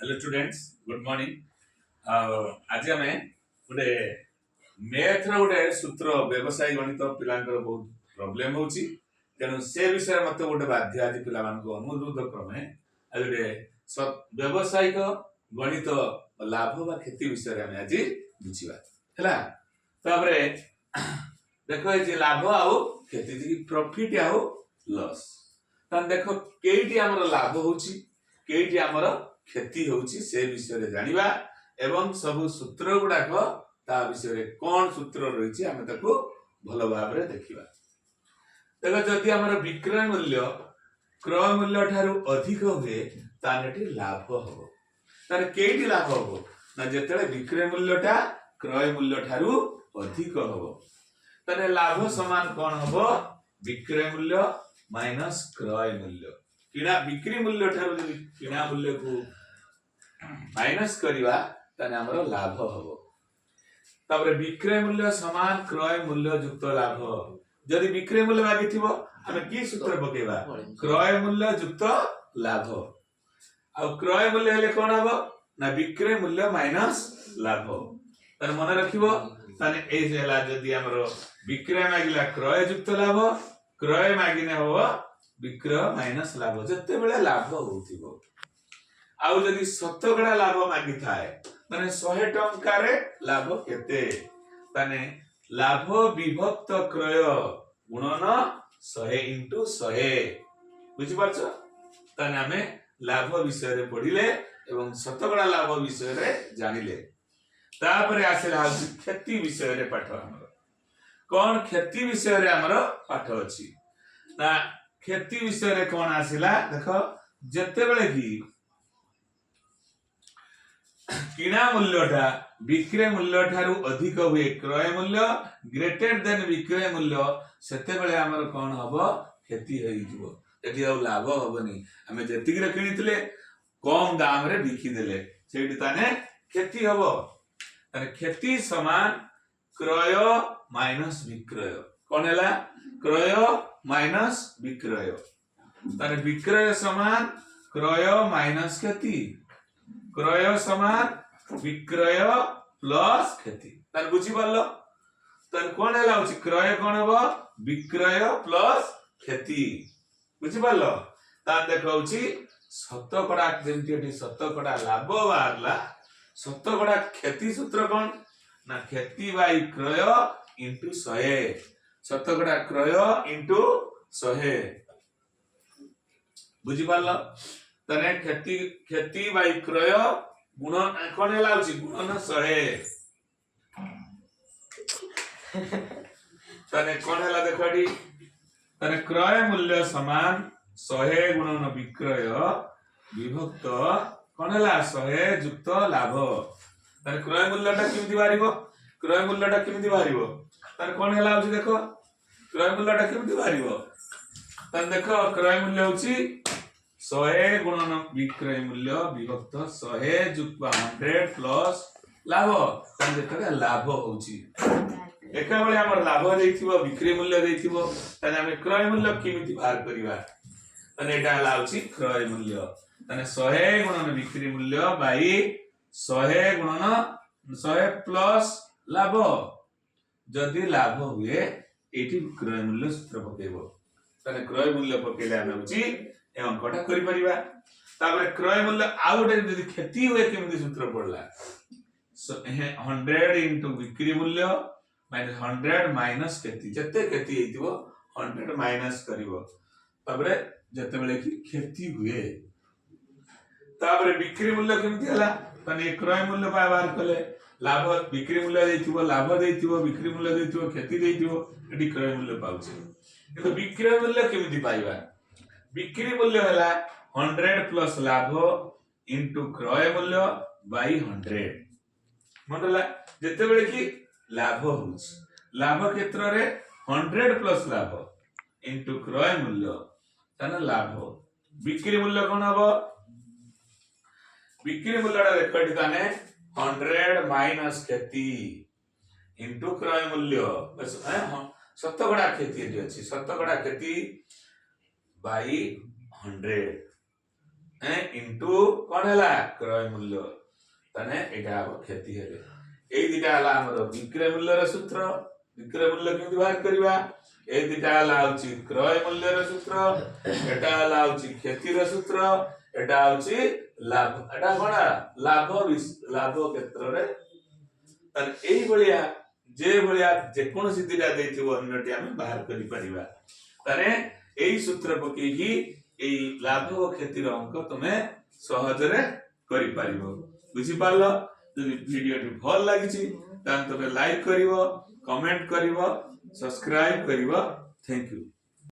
hello students good morning आज आम गोटे मैथ रोटे सूत्र व्यवसाय गणित पिलांकर बहुत प्रॉब्लम होची तेणु से विषय मत गोटे बाध्य आज पिला अनुरोध क्रमे आज गोटे व्यवसायिक गणित लाभ व क्षति विषय आम आज बुझा है तापरे देखो ये लाभ आउ क्षति प्रॉफिट आउ लॉस देख केटी आमर लाभ होची केटी आमर क्षति होची से विषय जानिबा एवं सब सूत्र गुडाक ता विषय कौन सूत्र रही आम ताको भल भाव देखा देखो जदि आमर विक्रय मूल्य क्रय मूल्य ठारू अधिक हुए ताने लाभ हम ताने केटी लाभ हम ना जेते विक्रय मूल्यटा क्रय मूल्य ठारू अधिक हम ताने लाभ समान कौन हम विक्रय मूल्य माइनस क्रय मूल्य किना बिक्री मूल्य ठारू किना मूल्य को माइनस करिवा ताने हमरो लाभ हबो तापर विक्रय मूल्य समान क्रय मूल्य युक्त लाभ जदि विक्रय मूल्य मागिथिबो हम की सूत्र पकेबा क्रय मूल्य युक्त लाभ आ क्रय मूल्य हेले कोन हबो ना विक्रय मूल्य माइनस लाभ तार मन रखिबो ताने ए जेला जदि हमरो विक्रय मागिला क्रय युक्त लाभ क्रय मागिने हो विक्रय माइनस लाभ जते बेले लाभ होथिबो आउ जदि शतकड़ा लाभ मागी थाए माने 100 टंका रे लाभ केते ताने लाभ विभक्त क्रय गुणन 100 into 100 बुझि पाछो ताने हमें लाभ विषय रे पढिले एवं शतकड़ा लाभ विषय रे जानिले तापरे आसेला क्षति विषय रे पाठ हमर कोन क्षति विषय रे हमर पाठ अछि ना क्षति विषय रे कोन आसिला देखो जते बेले की किना मूल्यटा विक्रय मूल्य ठारू अधिक हुए क्रय मूल्य ग्रेटर देन विक्रय मूल्य सेते बेले हमर कोन हबो क्षति होई जिवो एठी आ लाभ हबनी हमें जेतिक रे किनितले कम दाम रे बिकी देले सेठी ताने क्षति हबो ताने क्षति समान क्रय माइनस विक्रय कोन हैला क्रय माइनस विक्रय ताने विक्रय समान क्रय माइनस क्षति क्रय समान विक्रय प्लस क्षति तार बुझी पारलो तार कोन हैला होची क्रय कोन हबो विक्रय प्लस क्षति बुझी पारलो तार देखौची शतकड़ा जेंति एठी शतकड़ा लाभ बारला शतकड़ा क्षति सूत्र कोन ना क्षति बाय क्रय इनटू 100 शतकड़ा क्रय इनटू 100 बुझी पारलो तने क्षति बाय क्रय गुणन कोन हैला होची गुणन 100 तने कोन हैला देखोडी तने क्रय मूल्य समान 100 गुणन विक्रय विभक्त कोन हैला 100 युक्त लाभ तने क्रय मूल्यटा किमिति बारिबो क्रय मूल्यटा किमिति बारिबो तने कोन हैला होची देखो क्रय मूल्यटा किमिति बारिबो तने देखो क्रय मूल्य होची 100 गुणन विक्रय मूल्य विभक्त 100 युक्त 100 प्लस लाभ तने देखो लाभ होची एका बेले हमर लाभ देथिबो विक्रय मूल्य देथिबो तने हम क्रय मूल्य किमिति बाहर करिवा तने एटा हला होची क्रय मूल्य तने 100 गुणन विक्रय मूल्य बाई 100 गुणन 100 प्लस लाभ जदि लाभ हुए एठी क्रय मूल्य सूत्र पकेबो तने क्रय मूल्य पकेले हम होची ए अंकटा करि परिबा तापर क्रय मूल्य आउट जदि क्षति हुए केमिति सूत्र पड़ला 100 into विक्रय मूल्य माइनस 100 माइनस क्षति जते क्षति हेतिबो 100 माइनस करिवो तापर जते बेले की क्षति हुए तापर विक्रय मूल्य केमिति हला तने क्रय मूल्य बाहर कले लाभ विक्रय मूल्य देथिबो लाभ देथिबो विक्रय मूल्य देथिबो क्षति देथिबो एटी क्रय मूल्य पाउछे किंतु विक्रय मूल्य केमिति पाइबा विक्रय मूल्य हला 100 प्लस लाभ इनटू क्रय मूल्य बाय 100 मनला जते बेले की लाभ होछ लाभ क्षेत्र रे 100 प्लस लाभ इनटू क्रय मूल्य तने लाभ विक्रय मूल्य कोन हबो विक्रय मूल्यटा रेकर्ड ताने 100 माइनस क्षति इनटू क्रय मूल्य बस शतकड़ा क्षति अछि शतकड़ा क्षति by 100 ইনটু কোন হেলা ক্রয় মূল্য তানে এটা হব ক্ষতি হেলে এই দুইটা হলা আমার বিক্রয় মূল্যর সূত্র বিক্রয় মূল্য কেমতি বাহার করিবা এই দুইটা হলা হচ্ছে ক্রয় মূল্যর সূত্র এটা হলা হচ্ছে ক্ষতির সূত্র এটা হচ্ছে লাভ এটা কোন লাভ ক্ষেত্রে তাহলে এই ভলিয়া যে ভলিয়া যে কোনসি দুইটা দেইଥିବ ଅନ୍ୟଟି ଆମେ ବାହାର କରି ପାରିବା তাহলে এই সূত্র পকেইকি এই লাভ ও ক্ষতির অঙ্ক তুমি সহজরে କରି ପାରିବ বুঝি পারল যদি ভিডিওটি ভাল লাগিছি তাহলে তুমি লাইক করিব কমেন্ট করিব সবস্ক্রাইব করিব থ্যাংক ইউ